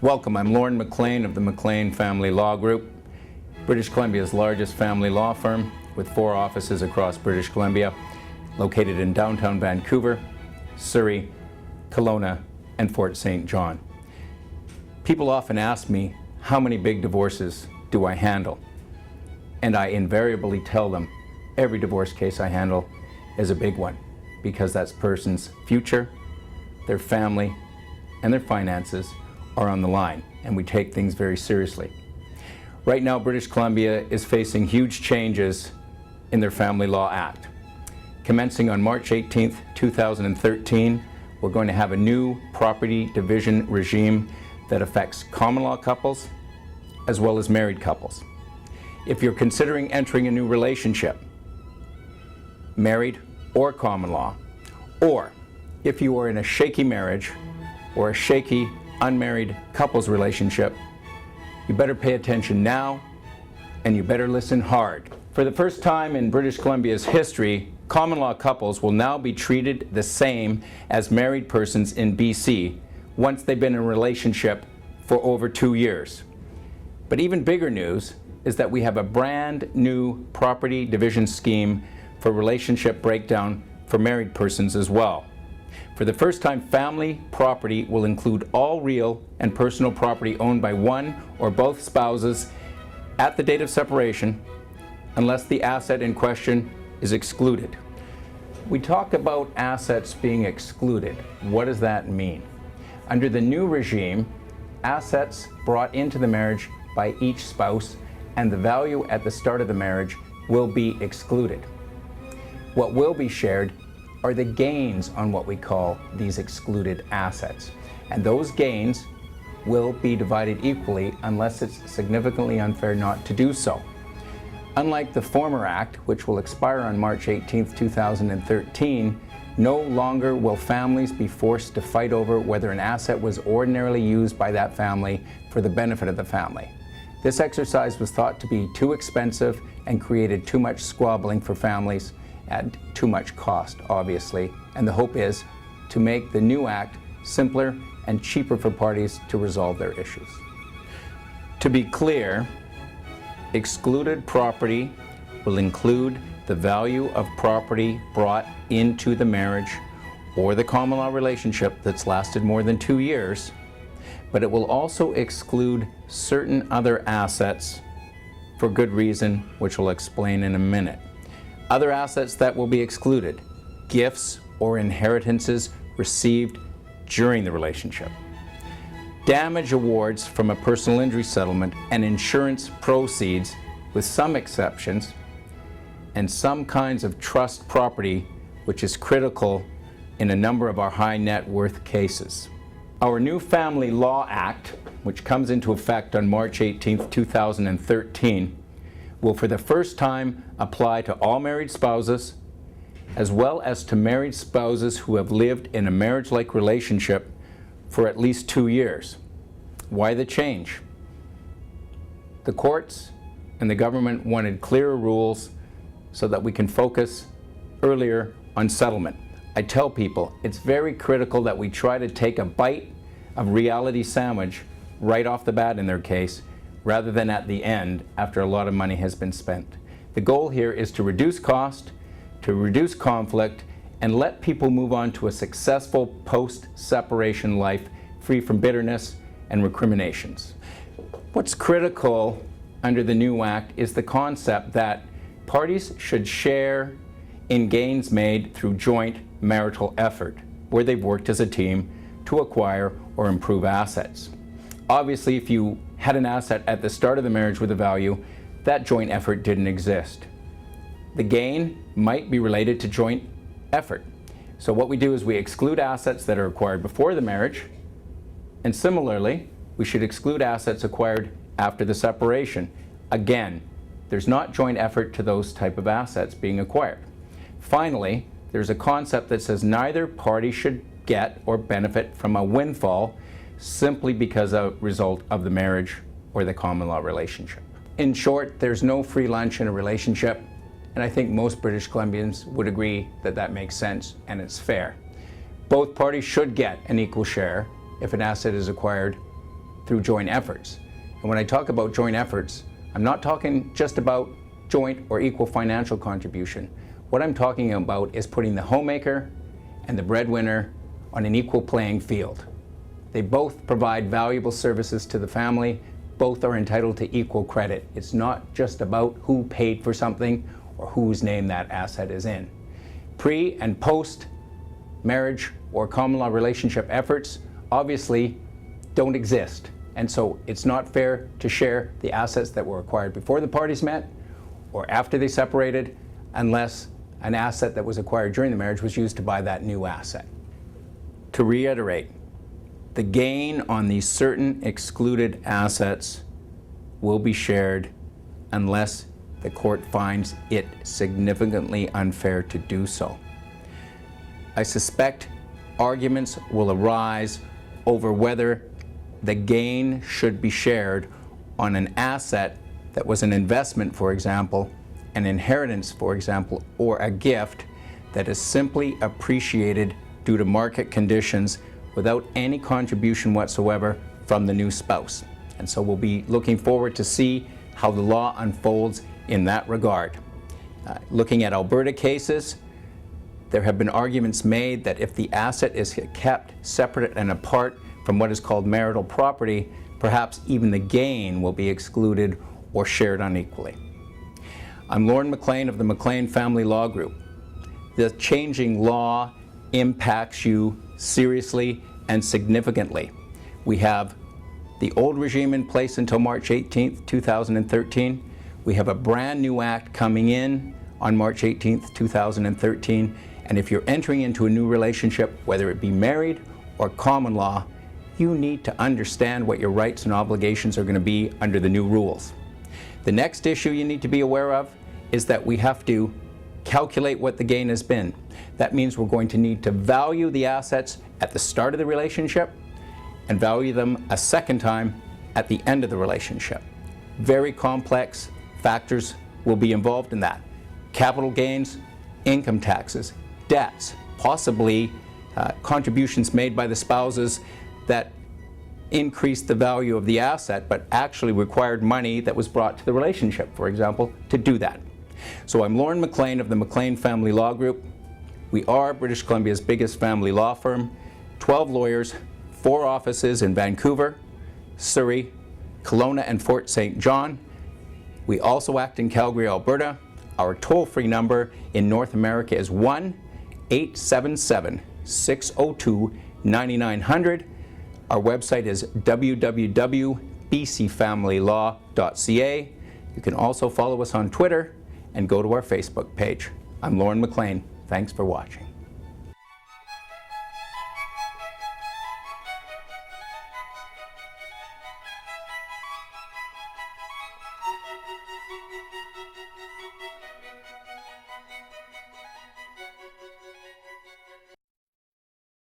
Welcome, I'm Lorne MacLean of the Maclean Family Law Group, British Columbia's largest family law firm with 4 offices across British Columbia, located in downtown Vancouver, Surrey, Kelowna, and Fort St. John. People often ask me, how many big divorces do I handle? And I invariably tell them, every divorce case I handle is a big one, because that person's future, their family, and their finances are on the line, and we take things very seriously. Right now, British Columbia is facing huge changes in their Family Law Act. Commencing on March 18th, 2013, we're going to have a new property division regime that affects common law couples as well as married couples. If you're considering entering a new relationship, married or common law, or if you are in a shaky marriage or a shaky unmarried couples relationship, you better pay attention now, and you better listen hard. For the first time in British Columbia's history, common law couples will now be treated the same as married persons in BC once they've been in a relationship for over 2 years. But even bigger news is that we have a brand new property division scheme for relationship breakdown for married persons as well. For the first time, family property will include all real and personal property owned by one or both spouses at the date of separation, unless the asset in question is excluded. We talk about assets being excluded. What does that mean? Under the new regime, assets brought into the marriage by each spouse and the value at the start of the marriage will be excluded. What will be shared are the gains on what we call these excluded assets. And those gains will be divided equally unless it's significantly unfair not to do so. Unlike the former act, which will expire on March 18th, 2013, no longer will families be forced to fight over whether an asset was ordinarily used by that family for the benefit of the family. This exercise was thought to be too expensive and created too much squabbling for families at too much cost, obviously, and the hope is to make the new act simpler and cheaper for parties to resolve their issues. To be clear, excluded property will include the value of property brought into the marriage or the common law relationship that's lasted more than 2 years, but it will also exclude certain other assets for good reason, which we'll explain in a minute. Other assets that will be excluded: gifts or inheritances received during the relationship, damage awards from a personal injury settlement, and insurance proceeds, with some exceptions, and some kinds of trust property, which is critical in a number of our high net worth cases. Our new Family Law Act, which comes into effect on March 18th, 2013, will for the first time apply to all married spouses, as well as to married spouses who have lived in a marriage-like relationship for at least 2 years. Why the change? The courts and the government wanted clearer rules so that we can focus earlier on settlement. I tell people it's very critical that we try to take a bite of reality sandwich right off the bat in their case, rather than at the end after a lot of money has been spent. The goal here is to reduce cost, to reduce conflict, and let people move on to a successful post-separation life free from bitterness and recriminations. What's critical under the new act is the concept that parties should share in gains made through joint marital effort, where they've worked as a team to acquire or improve assets. Obviously, if you had an asset at the start of the marriage with a value, that joint effort didn't exist. The gain might be related to joint effort. So what we do is we exclude assets that are acquired before the marriage, and similarly, we should exclude assets acquired after the separation. Again, there's not joint effort to those type of assets being acquired. Finally, there's a concept that says neither party should get or benefit from a windfall simply because a result of the marriage or the common law relationship. In short, there's no free lunch in a relationship, and I think most British Columbians would agree that that makes sense and it's fair. Both parties should get an equal share if an asset is acquired through joint efforts. And when I talk about joint efforts, I'm not talking just about joint or equal financial contribution. What I'm talking about is putting the homemaker and the breadwinner on an equal playing field. They both provide valuable services to the family. Both are entitled to equal credit. It's not just about who paid for something or whose name that asset is in. Pre and post marriage or common law relationship efforts obviously don't exist. And so it's not fair to share the assets that were acquired before the parties met or after they separated, unless an asset that was acquired during the marriage was used to buy that new asset. To reiterate, the gain on these certain excluded assets will be shared unless the court finds it significantly unfair to do so. I suspect arguments will arise over whether the gain should be shared on an asset that was an investment, for example, an inheritance, for example, or a gift that is simply appreciated due to market conditions without any contribution whatsoever from the new spouse. And so we'll be looking forward to see how the law unfolds in that regard. Looking at Alberta cases, there have been arguments made that if the asset is kept separate and apart from what is called marital property, perhaps even the gain will be excluded or shared unequally. I'm Lorne MacLean of the Maclean Family Law Group. The changing law impacts you seriously and significantly. We have the old regime in place until March 18th, 2013. We have a brand new act coming in on March 18th, 2013. And if you're entering into a new relationship, whether it be married or common law, you need to understand what your rights and obligations are going to be under the new rules. The next issue you need to be aware of is that we have to calculate what the gain has been. That means we're going to need to value the assets at the start of the relationship and value them a second time at the end of the relationship. Very complex factors will be involved in that. Capital gains, income taxes, debts, possibly contributions made by the spouses that increased the value of the asset but actually required money that was brought to the relationship, for example, to do that. So I'm Lorne MacLean of the Maclean Family Law Group. We are British Columbia's biggest family law firm, 12 lawyers, 4 offices in Vancouver, Surrey, Kelowna, and Fort St. John. We also act in Calgary, Alberta. Our toll-free number in North America is 1-877-602-9900. Our website is www.bcfamilylaw.ca. You can also follow us on Twitter and go to our Facebook page. I'm Lorne MacLean. Thanks for watching.